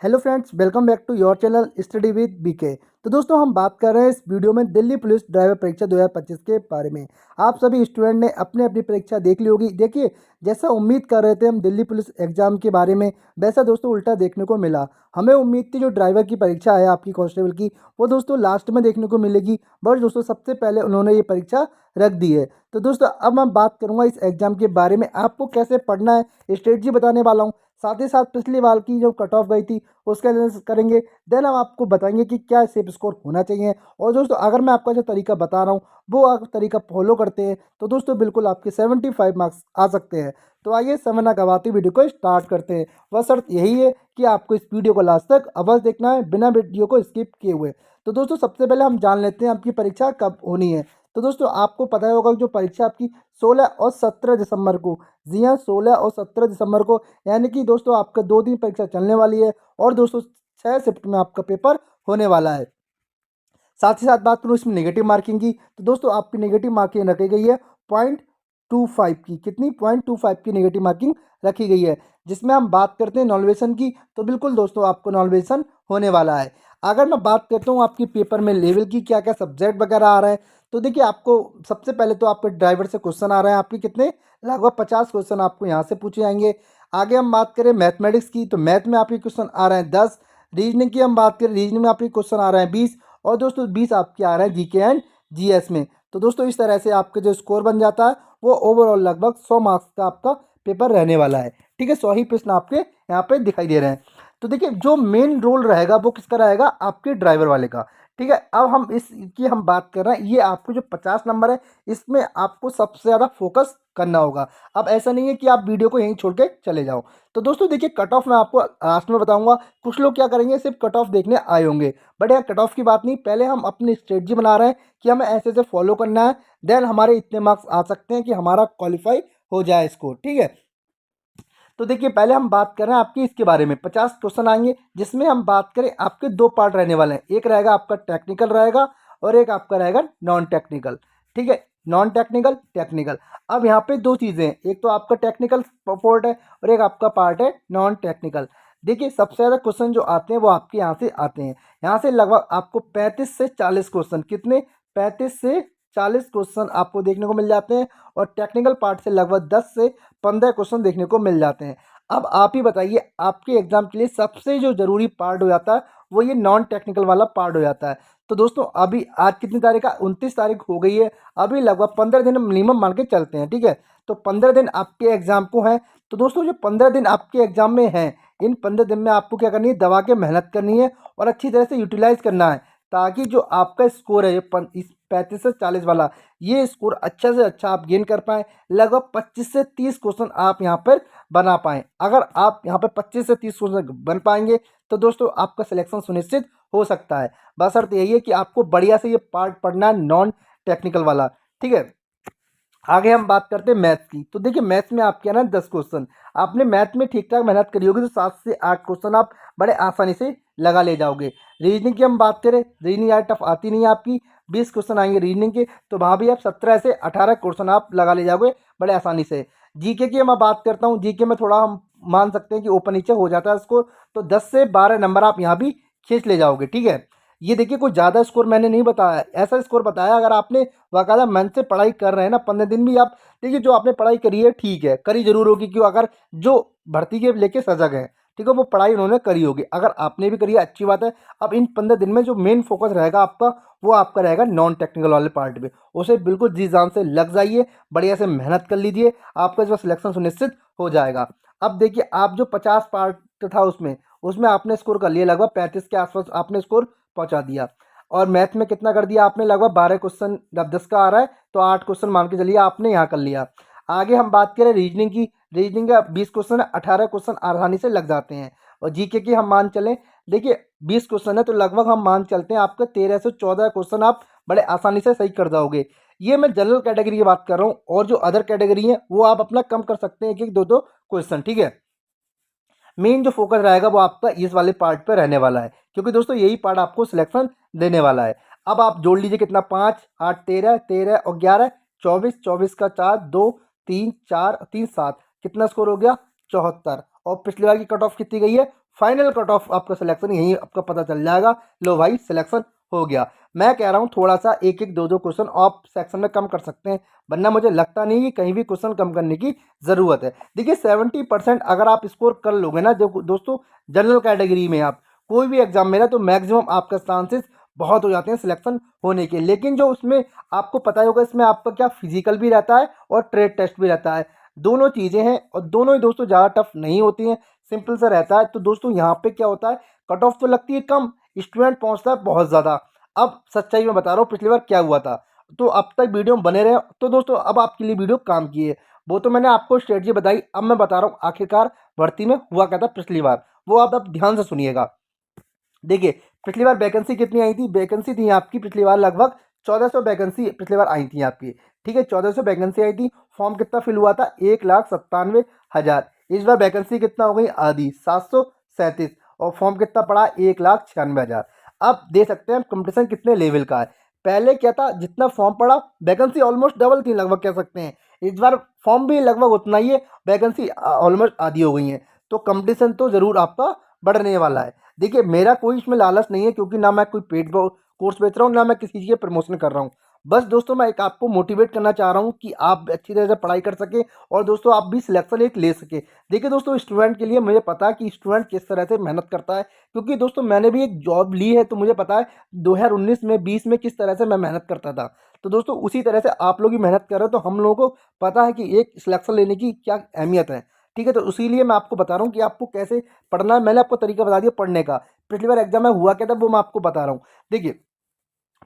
Hello friends, welcome back to your channel study with BK. तो दोस्तों, हम बात कर रहे हैं इस वीडियो में दिल्ली पुलिस ड्राइवर परीक्षा 2025 के बारे में। आप सभी स्टूडेंट ने अपनी अपनी परीक्षा देख ली होगी। देखिए, जैसा उम्मीद कर रहे थे हम दिल्ली पुलिस एग्जाम के बारे में, वैसा दोस्तों उल्टा देखने को मिला। हमें उम्मीद थी जो ड्राइवर की परीक्षा है आपकी कांस्टेबल की, वो दोस्तों लास्ट में देखने को मिलेगी, बट दोस्तों सबसे पहले उन्होंने ये परीक्षा रख दी है। तो दोस्तों अब मैं बात करूंगा इस एग्जाम के बारे में, आपको कैसे पढ़ना है स्ट्रेटजी बताने वाला हूँ। साथ ही साथ पिछली बार की जो कट ऑफ गई थी उसका एनालिसिस करेंगे। देन हम आपको बताएंगे कि क्या सेफ स्कोर होना चाहिए। और दोस्तों अगर मैं आपका जो तरीका बता रहा हूँ वो आप तरीका फॉलो करते हैं तो दोस्तों बिल्कुल आपके 75 मार्क्स आ सकते हैं। तो आइए समय ना गवाते वीडियो को स्टार्ट करते हैं। वह शर्त यही है कि आपको इस वीडियो को लास्ट तक अवश्य देखना है, बिना वीडियो को स्किप किए हुए। तो दोस्तों सबसे पहले हम जान लेते हैं आपकी परीक्षा कब होनी है। तो दोस्तों आपको पता होगा कि जो परीक्षा आपकी 16 और 17 दिसंबर को, जी हाँ 16 और 17 दिसंबर को, यानी कि दोस्तों आपका 2 दिन परीक्षा चलने वाली है। और दोस्तों 6 शिफ्ट में आपका पेपर होने वाला है। साथ ही साथ बात करूँ इसमें नेगेटिव मार्किंग की, तो दोस्तों आपकी नेगेटिव मार्किंग रखी गई है 0.25 की। कितनी? 0.25 की नेगेटिव मार्किंग रखी गई है। जिसमें हम बात करते हैं नॉनवेशन की, तो बिल्कुल दोस्तों आपको नॉनवेशन होने वाला है। अगर मैं बात करता हूँ आपकी पेपर में लेवल की, क्या क्या सब्जेक्ट वगैरह आ रहे हैं, तो देखिए आपको सबसे पहले तो आपके ड्राइवर से क्वेश्चन आ रहे हैं। आपके कितने? लगभग 50 क्वेश्चन आपको यहाँ से पूछे जाएंगे। आगे हम बात करें मैथमेटिक्स की, तो मैथ में आपके क्वेश्चन आ रहे हैं 10। रीजनिंग की हम बात करें, रीजनिंग में आपके क्वेश्चन आ रहे हैं 20। और दोस्तों 20 आपके आ रहे हैं जीके एंड जीएस में। तो दोस्तों इस तरह से आपके जो स्कोर बन जाता है वो ओवरऑल लगभग 100 मार्क्स का आपका पेपर रहने वाला है। ठीक है, 100 ही प्रश्न आपके यहाँ पे दिखाई दे रहे हैं। तो देखिए जो मेन रोल रहेगा वो किसका रहेगा? आपके ड्राइवर वाले का। ठीक है, अब हम इसकी हम बात कर रहे हैं, ये आपको जो 50 नंबर है इसमें आपको सबसे ज़्यादा फोकस करना होगा। अब ऐसा नहीं है कि आप वीडियो को यहीं छोड़ के चले जाओ। तो दोस्तों देखिए कट ऑफ मैं आपको लास्ट में बताऊंगा। कुछ लोग क्या करेंगे, सिर्फ कट ऑफ देखने आए होंगे, बट यार कट ऑफ की बात नहीं, पहले हम अपनी स्ट्रेटजी बना रहे हैं कि हमें ऐसे ऐसे फॉलो करना है। देन हमारे इतने मार्क्स आ सकते हैं कि हमारा क्वालिफाई हो जाए स्कोर। ठीक है, तो देखिए पहले हम बात कर रहे हैं आपकी इसके बारे में। 50 क्वेश्चन आएंगे जिसमें हम बात करें, आपके 2 पार्ट रहने वाले हैं। एक रहेगा आपका टेक्निकल रहेगा और एक आपका रहेगा नॉन टेक्निकल। ठीक है, नॉन टेक्निकल टेक्निकल। अब यहाँ पे दो चीज़ें हैं, एक तो आपका टेक्निकल पार्ट है और एक आपका पार्ट है नॉन टेक्निकल। देखिए सबसे ज़्यादा क्वेश्चन जो आते हैं वो आपके यहाँ से आते हैं। यहाँ से लगभग आपको 35 से 40 क्वेश्चन, कितने? 35 से 40 क्वेश्चन आपको देखने को मिल जाते हैं। और टेक्निकल पार्ट से लगभग 10 से 15 क्वेश्चन देखने को मिल जाते हैं। अब आप ही बताइए, आपके एग्जाम के लिए सबसे जो जरूरी पार्ट हो जाता है वो ये नॉन टेक्निकल वाला पार्ट हो जाता है। तो दोस्तों अभी आज कितनी तारीख है? 29 तारीख हो गई है। अभी लगभग 15 दिन मिनिमम मान के चलते हैं। ठीक है, तो 15 दिन आपके एग्जाम को हैं। तो दोस्तों जो 15 दिन आपके एग्जाम में हैं, इन 15 दिन में आपको क्या करनी है? दबा के मेहनत करनी है और अच्छी तरह से यूटिलाइज करना है, ताकि जो आपका स्कोर है ये इस 35 से 40 वाला, ये स्कोर अच्छा से अच्छा आप गेन कर पाएँ। लगभग 25 से 30 क्वेश्चन आप यहाँ पर बना पाएँ। अगर आप यहाँ पे 25 से 30 क्वेश्चन बन पाएंगे तो दोस्तों आपका सिलेक्शन सुनिश्चित हो सकता है। बशर्त यही है कि आपको बढ़िया से ये पार्ट पढ़ना है, नॉन टेक्निकल वाला। ठीक है, आगे हम बात करते हैं मैथ्स की। तो देखिए मैथ्स में आपके ना 10 क्वेश्चन, आपने मैथ में ठीक ठाक मेहनत करी होगी तो 7 से 8 क्वेश्चन आप बड़े आसानी से लगा ले जाओगे। रीजनिंग की हम बात करें, रीजनिंग यार टफ आती नहीं है आपकी, 20 क्वेश्चन आएंगे रीजनिंग के, तो वहाँ भी आप 17 से 18 क्वेश्चन आप लगा ले जाओगे बड़े आसानी से। जीके की मैं बात करता हूँ, जीके में थोड़ा हम मान सकते हैं कि ऊपर नीचे हो जाता है स्कोर, तो 10 से 12 नंबर आप यहाँ भी खींच ले जाओगे। ठीक है, ये देखिए कोई ज़्यादा स्कोर मैंने नहीं बताया, ऐसा स्कोर बताया अगर आपने बाकायदा मन से पढ़ाई कर रहे हैं ना, 15 दिन भी आप देखिए जो आपने पढ़ाई करी है ठीक है, करी जरूर होगी, क्यों? अगर जो भर्ती के लेके सजग है, ठीक है, वो पढ़ाई उन्होंने करी होगी। अगर आपने भी करी है अच्छी बात है। अब इन 15 दिन में जो मेन फोकस रहेगा आपका, वो आपका रहेगा नॉन टेक्निकल वाले पार्ट पे। उसे बिल्कुल जी जान से लग जाइए, बढ़िया से मेहनत कर लीजिए, आपका जो सिलेक्शन सुनिश्चित हो जाएगा। अब देखिए आप जो 50 पार्ट था उसमें उसमें आपने स्कोर कर लिया, लगभग 35 के आसपास आपने स्कोर पहुंचा दिया। और मैथ में कितना कर दिया आपने? लगभग 12 क्वेश्चन, जब 10 का आ रहा है तो 8 क्वेश्चन मान के चलिए आपने यहाँ कर लिया। आगे हम बात करें रीजनिंग की, रीजनिंग का 20 क्वेश्चन है, 18 क्वेश्चन आसानी से लग जाते हैं। और जीके की हम मान चलें, देखिए 20 क्वेश्चन है तो लगभग हम मान चलते हैं आपका 13 से 14 क्वेश्चन आप बड़े आसानी से सही कर जाओगे। ये मैं जनरल कैटेगरी की बात कर रहा हूँ, और जो अदर कैटेगरी है वो आप अपना कम कर सकते हैं, एक एक दो दो क्वेश्चन। ठीक है, मेन जो फोकस रहेगा वो आपका इस वाले पार्ट पे रहने वाला है, क्योंकि दोस्तों यही पार्ट आपको सिलेक्शन देने वाला है। अब आप जोड़ लीजिए कितना, 5 8 13, 13 और 11 24, 24 का 4 2 3 4 3 7, कितना स्कोर हो गया? 74। और पिछली बार की कट ऑफ कितनी गई है? फाइनल कट ऑफ आपका सिलेक्शन यहीं आपका पता चल जाएगा। लो भाई सिलेक्शन हो गया। मैं कह रहा हूँ थोड़ा सा एक एक दो दो क्वेश्चन आप सेक्शन में कम कर सकते हैं, वरना मुझे लगता नहीं कि कहीं भी क्वेश्चन कम करने की ज़रूरत है। देखिए 70% अगर आप स्कोर कर लोगे ना जो दोस्तों जनरल कैटेगरी में आप कोई भी एग्जाम में ना, तो मैक्सिमम आपका चांसेस बहुत हो जाते हैं सिलेक्शन होने के। लेकिन जो उसमें आपको पता ही होगा, इसमें आपका क्या फिजिकल भी रहता है और ट्रेड टेस्ट भी रहता है, दोनों चीज़ें हैं और दोनों ही दोस्तों ज़्यादा टफ नहीं होती हैं, सिंपल सा रहता है। तो दोस्तों यहाँ पे क्या होता है, कट ऑफ तो लगती है कम, स्टूडेंट पहुँचता है बहुत ज़्यादा। अब सच्चाई में बता रहा हूँ पिछली बार क्या हुआ था, तो अब तक वीडियो में बने रहे। तो दोस्तों अब आपके लिए वीडियो काम की है, वो तो मैंने आपको स्ट्रेटजी बताई। अब मैं बता रहा हूँ आखिरकार भर्ती में हुआ क्या था पिछली बार, वो आप अब ध्यान से सुनिएगा। देखिए पिछली बार वैकेंसी कितनी आई थी, वैकेंसी थी आपकी पिछली बार लगभग 1400 वैकेंसी पिछली बार आई थी आपकी। ठीक है 1400 वैकेंसी आई थी। फॉर्म कितना फिल हुआ था, 1,97,000। इस बार वैकेंसी कितना हो गई, आधी 737, और फॉर्म कितना पड़ा, 1,96,000। अब दे सकते हैं कंपटीशन कितने लेवल का है। पहले क्या था, जितना फॉर्म पड़ा वैकेंसी ऑलमोस्ट डबल थी लगभग कह सकते हैं। इस बार फॉर्म भी लगभग उतना ही है, वैकेंसी ऑलमोस्ट आधी हो गई है। तो कंपटीशन तो ज़रूर आपका बढ़ने वाला है। देखिए मेरा कोई इसमें लालच नहीं है, क्योंकि ना मैं कोई पेड कोर्स बेच रहा हूँ, ना मैं किसी चीज़ के प्रमोशन कर रहा हूँ। बस दोस्तों मैं एक आपको मोटिवेट करना चाह रहा हूँ कि आप अच्छी तरह से पढ़ाई कर सके और दोस्तों आप भी सिलेक्शन एक ले सके। देखिए दोस्तों स्टूडेंट के लिए मुझे पता है कि स्टूडेंट किस तरह से मेहनत करता है, क्योंकि दोस्तों मैंने भी एक जॉब ली है, तो मुझे पता है 2019 में 20 में किस तरह से मैं मेहनत करता था। तो दोस्तों उसी तरह से आप लोग भी मेहनत कर रहे हो, तो हम लोगों को पता है कि एक सिलेक्शन लेने की क्या अहमियत है। ठीक है, तो इसीलिए मैं आपको बता रहा हूँ कि आपको कैसे पढ़ना है। मैंने आपको तरीका बता दिया पढ़ने का। पिछली बार एग्जाम में हुआ क्या था वो मैं आपको बता रहा हूँ। देखिए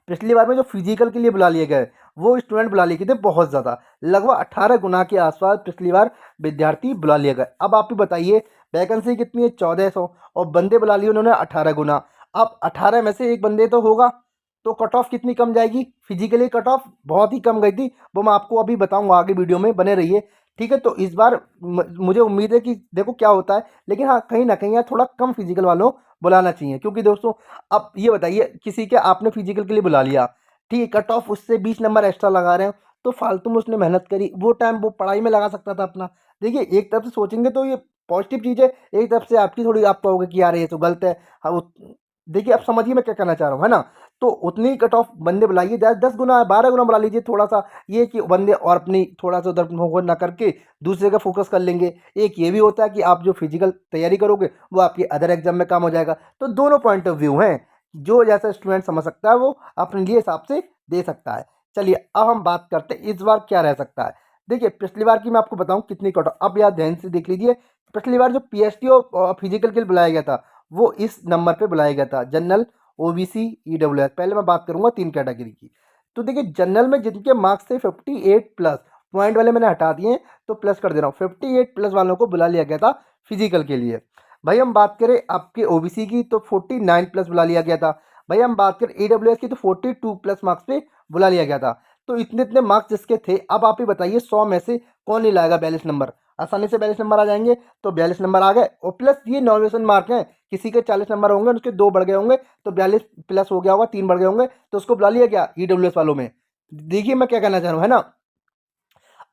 पिछली बार में जो फिजिकल के लिए बुला लिए गए, वो स्टूडेंट बुला लिए गए थे बहुत ज़्यादा, लगभग 18 गुना के आसपास पिछली बार विद्यार्थी बुला लिए गए। अब आप ही बताइए वैकेंसी कितनी है, 1400, और बंदे बुला लिए उन्होंने 18 गुना। अब 18 में से एक बंदे तो होगा, तो कट ऑफ कितनी कम जाएगी, फिजिकली कट ऑफ बहुत ही कम गई थी, वो मैं आपको अभी बताऊंगा, आगे वीडियो में बने रहिए। ठीक है, तो इस बार मुझे उम्मीद है कि देखो क्या होता है, लेकिन हाँ कहीं ना कहीं यार थोड़ा कम फिजिकल वालों बुलाना चाहिए, क्योंकि दोस्तों अब ये बताइए किसी के आपने फिजिकल के लिए बुला लिया, ठीक है, कट ऑफ उससे 20 नंबर एक्स्ट्रा लगा रहे हो, तो फालतू में उसने मेहनत करी, वो टाइम वो पढ़ाई में लगा सकता था अपना। देखिए एक तरफ से सोचेंगे तो ये पॉजिटिव चीज़ है, एक तरफ से आपकी थोड़ी आप कहोगे कि यार ये तो गलत है। हाँ देखिए आप समझिए मैं क्या कहना चाह रहा हूँ, है ना। तो उतनी कट ऑफ बंदे बुलाइए, 10 गुना 12 गुना बुला लीजिए, थोड़ा सा ये कि बंदे और अपनी थोड़ा सा उधर फोकस ना करके दूसरे का फोकस कर लेंगे। एक ये भी होता है कि आप जो फिजिकल तैयारी करोगे वो आपके अदर एग्जाम में काम हो जाएगा। तो दोनों पॉइंट ऑफ व्यू हैं, जो जैसा स्टूडेंट समझ सकता है वो अपने लिए हिसाब से दे सकता है। चलिए अब हम बात करते हैं इस बार क्या रह सकता है। देखिए पिछली बार की मैं आपको बताऊं कितनी कट ऑफ, अब यार ध्यान से देख लीजिए। पिछली बार जो पीएचडी और फिजिकल के लिए बुलाया गया था, वो इस नंबर पे बुलाया गया था, जनरल, ओबीसी, ईडब्ल्यूएस। पहले मैं बात करूंगा 3 कैटेगरी की। तो देखिए जनरल में जिनके मार्क्स थे 58 प्लस, पॉइंट वाले मैंने हटा दिए हैं तो प्लस कर दे रहा हूँ, 58 प्लस वालों को बुला लिया गया था फिजिकल के लिए। भाई हम बात करें आपके ओबीसी की तो 49 प्लस बुला लिया गया था। भाई हम बात करें ईडब्ल्यूएस की तो 42 प्लस मार्क्स पे बुला लिया गया था। तो इतने इतने मार्क्स जिसके थे, अब आप ही बताइए 100 में से कौन नहीं लाएगा 42 नंबर, आसानी से 42 नंबर आ जाएंगे। तो 42 नंबर आ गए, और प्लस ये नॉमिनेशन मार्क हैं, किसी के 40 नंबर होंगे उसके 2 बढ़ गए होंगे, तो 42 प्लस हो गया होगा, 3 बढ़ गए होंगे, तो उसको बुला लिया गया ईडब्ल्यूएस वालों में। देखिए मैं क्या कहना चाह रहा हूँ, है ना।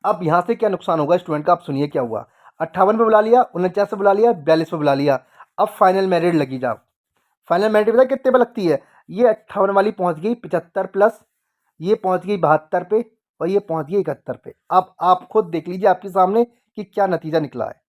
अब यहाँ से क्या नुकसान होगा स्टूडेंट का, आप सुनिए क्या हुआ। 58 पे बुला लिया, 49 पे बुला लिया, 42 पे बुला लिया। अब फाइनल मेरिट लगी जाओ, फाइनल मेरिट पता है कितने पे लगती है, ये 58 वाली पहुँच गई 75 प्लस, ये पहुँच गई 72 पे, और ये पहुँच गई 71 पे। अब आप खुद देख लीजिए आपके सामने कि क्या नतीजा निकला है।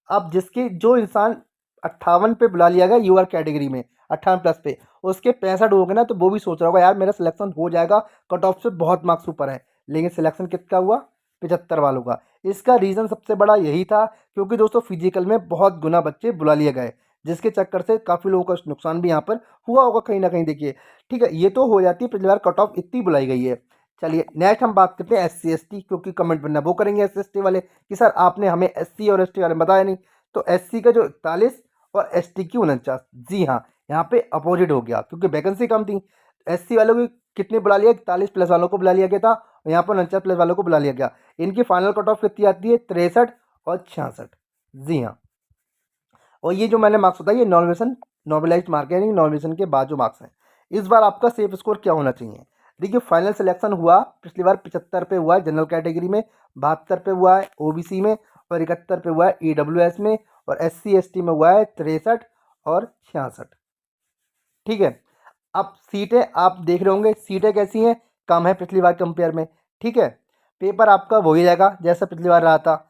अब जिसके जो इंसान 58 पे बुला लिया गया यूआर कैटेगरी में 58 प्लस पे, उसके 65 हो गए ना, तो वो भी सोच रहा होगा यार मेरा सिलेक्शन हो जाएगा, कट ऑफ से बहुत मार्क्स ऊपर है। लेकिन सिलेक्शन कितना हुआ, 75 वालों का। इसका रीज़न सबसे बड़ा यही था, क्योंकि दोस्तों फिजिकल में बहुत गुना बच्चे बुला लिए गए, जिसके चक्कर से काफ़ी लोगों का नुकसान भी यहाँ पर हुआ होगा कहीं ना कहीं। देखिए ठीक है, ये तो हो जाती है, पिछली बार कट ऑफ इतनी बुलाई गई है। चलिए नेक्स्ट हम बात करते हैं एससी एसटी, क्योंकि कमेंट बनना वो करेंगे एससी एसटी वाले कि सर आपने हमें एससी और एसटी वाले में बताया नहीं। तो एससी का जो 41 और एसटी की 49, जी हाँ यहाँ पे अपोजिट हो गया, क्योंकि वैकेंसी कम थी। एससी वालों की कितने बुला लिया, 41 प्लस वालों को बुला लिया गया था, और यहाँ पर 49 प्लस वालों को बुला लिया गया। इनकी फाइनल कट ऑफ कितनी आती है, 63 और 66, जी हाँ। और ये जो मैंने मार्क्स बताया ये नॉर्मेशन, नॉर्मलाइज्ड मार्क है, नॉर्मेशन के बाद जो मार्क्स हैं। इस बार आपका सेफ स्कोर क्या होना चाहिए। देखिए फाइनल सिलेक्शन हुआ पिछली बार 75 पे हुआ है जनरल कैटेगरी में, 72 पे हुआ है ओबीसी में, और 71 पे हुआ है ईडब्ल्यूएस में, और SC ST में हुआ है 63 और 66। ठीक है, अब सीटें आप देख रहे होंगे, सीटें कैसी हैं, कम है पिछली बार कंपेयर में। ठीक है, पेपर आपका वही रहेगा जैसा पिछली बार रहा था।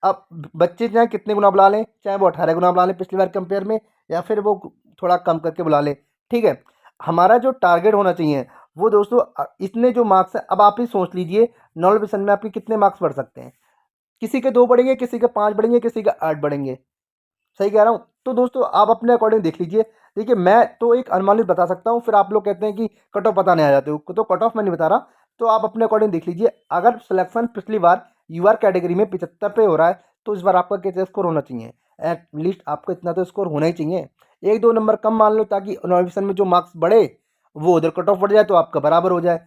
अब बच्चे चाहे कितने गुना बुला लें, चाहे वो 18 गुना बुला लें पिछली बार कंपेयर में, या फिर वो थोड़ा कम करके बुला लें। ठीक है, हमारा जो टारगेट होना चाहिए वो दोस्तों इतने जो मार्क्स हैं, अब आप ही सोच लीजिए नॉलेज विषय में आपके कितने मार्क्स बढ़ सकते हैं। किसी के 2 बढ़ेंगे, किसी के 5 बढ़ेंगे, किसी के 8 बढ़ेंगे। सही कह रहा हूँ? तो दोस्तों आप अपने अकॉर्डिंग देख लीजिए। देखिए मैं तो एक अनुमानित बता सकता हूँ, फिर आप लोग कहते हैं कि कट ऑफ पता नहीं आ जाते हो, तो कट ऑफ मैं नहीं बता रहा। तो आप अपने अकॉर्डिंग देख लीजिए। अगर सिलेक्शन पिछली बार यूआर कैटेगरी में 75 पे हो रहा है, तो इस बार आपका कितना स्कोर होना चाहिए? एटलीस्ट आपको इतना तो स्कोर होना ही चाहिए। 1-2 नंबर कम मान लो, ताकि नॉमिनेशन में जो मार्क्स बढ़े वो उधर कट ऑफ बढ़ जाए तो आपका बराबर हो जाए।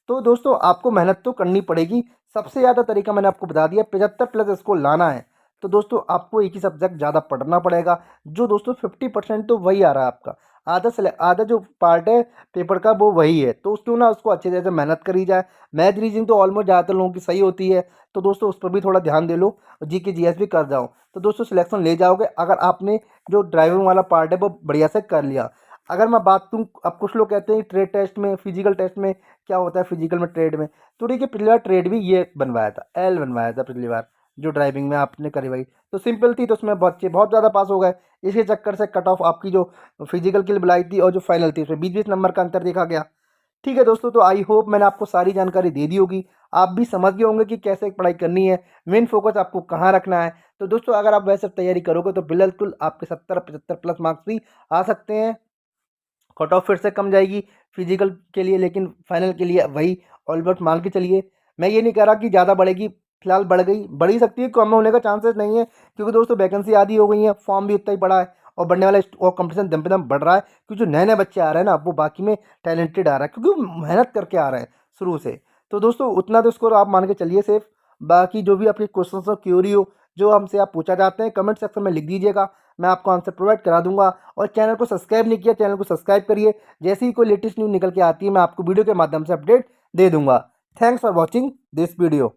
तो दोस्तों आपको मेहनत तो करनी पड़ेगी। सबसे ज़्यादा तरीका मैंने आपको बता दिया, 75 प्लस स्कोर लाना है तो दोस्तों आपको एक ही सब्जेक्ट ज़्यादा पढ़ना पड़ेगा। जो दोस्तों 50% तो वही आ रहा है आपका। आधा जो पार्ट है पेपर का वो वही है, तो क्यों ना उसको अच्छे तरह से मेहनत करी जाए। मैथ रीजनिंग तो ऑलमोस्ट ज़्यादातर लोगों की सही होती है, तो दोस्तों उस पर भी थोड़ा ध्यान दे लो। जीके जीएस भी कर जाओ, तो दोस्तों सिलेक्शन ले जाओगे अगर आपने जो ड्राइविंग वाला पार्ट है वो बढ़िया से कर लिया। अगर मैं बात करूँ, अब कुछ लोग कहते हैं ट्रेड टेस्ट में, फिजिकल टेस्ट में क्या होता है, फिजिकल में ट्रेड में, तो देखिए पिछली बार ट्रेड भी ये बनवाया था, एल बनवाया था पिछली बार जो ड्राइविंग में आपने करी भाई, तो सिंपल थी, तो उसमें बच्चे बहुत ज़्यादा पास हो गए। इसके चक्कर से कट ऑफ आपकी जो फिजिकल के लिए बुलाई थी और जो फाइनल थी उसमें 20-20 नंबर का अंतर देखा गया। ठीक है दोस्तों, तो आई होप मैंने आपको सारी जानकारी दे दी होगी। आप भी समझ गए होंगे कि कैसे पढ़ाई करनी है, मेन फोकस आपको कहाँ रखना है। तो दोस्तों अगर आप वैसे तैयारी करोगे तो बिल्कुल आपके 70-75 प्लस मार्क्स भी आ सकते हैं। कट ऑफ फिर से कम जाएगी फिजिकल के लिए, लेकिन फाइनल के लिए वही ऑलमोस्ट मान के चलिए। मैं ये नहीं कह रहा कि ज़्यादा बढ़ेगी, फिलहाल बढ़ ही सकती है, कम होने का चांसेस नहीं है, क्योंकि दोस्तों वैकेंसी आधी हो गई है, फॉर्म भी उतना ही पड़ा है और बढ़ने वाला और कंपटीशन दम पे दम बढ़ रहा है, क्योंकि जो नए नए बच्चे आ रहे हैं ना वो बाकी में टैलेंटेड आ रहा है, क्योंकि वो मेहनत करके आ रहे हैं शुरू से। तो दोस्तों उतना तो स्कोर आप मान के चलिए सेफ। बाकी जो भी आपके क्वेश्चन हो, क्यूरी हो, जो हमसे आप पूछा जाते हैं, कमेंट सेक्शन में लिख दीजिएगा, मैं आपको आंसर प्रोवाइड करा दूंगा। और चैनल को सब्सक्राइब नहीं किया, चैनल को सब्सक्राइब करिए। जैसे ही कोई लेटेस्ट न्यूज़ निकल के आती है मैं आपको वीडियो के माध्यम से अपडेट दे दूंगा। Thanks for watching this video.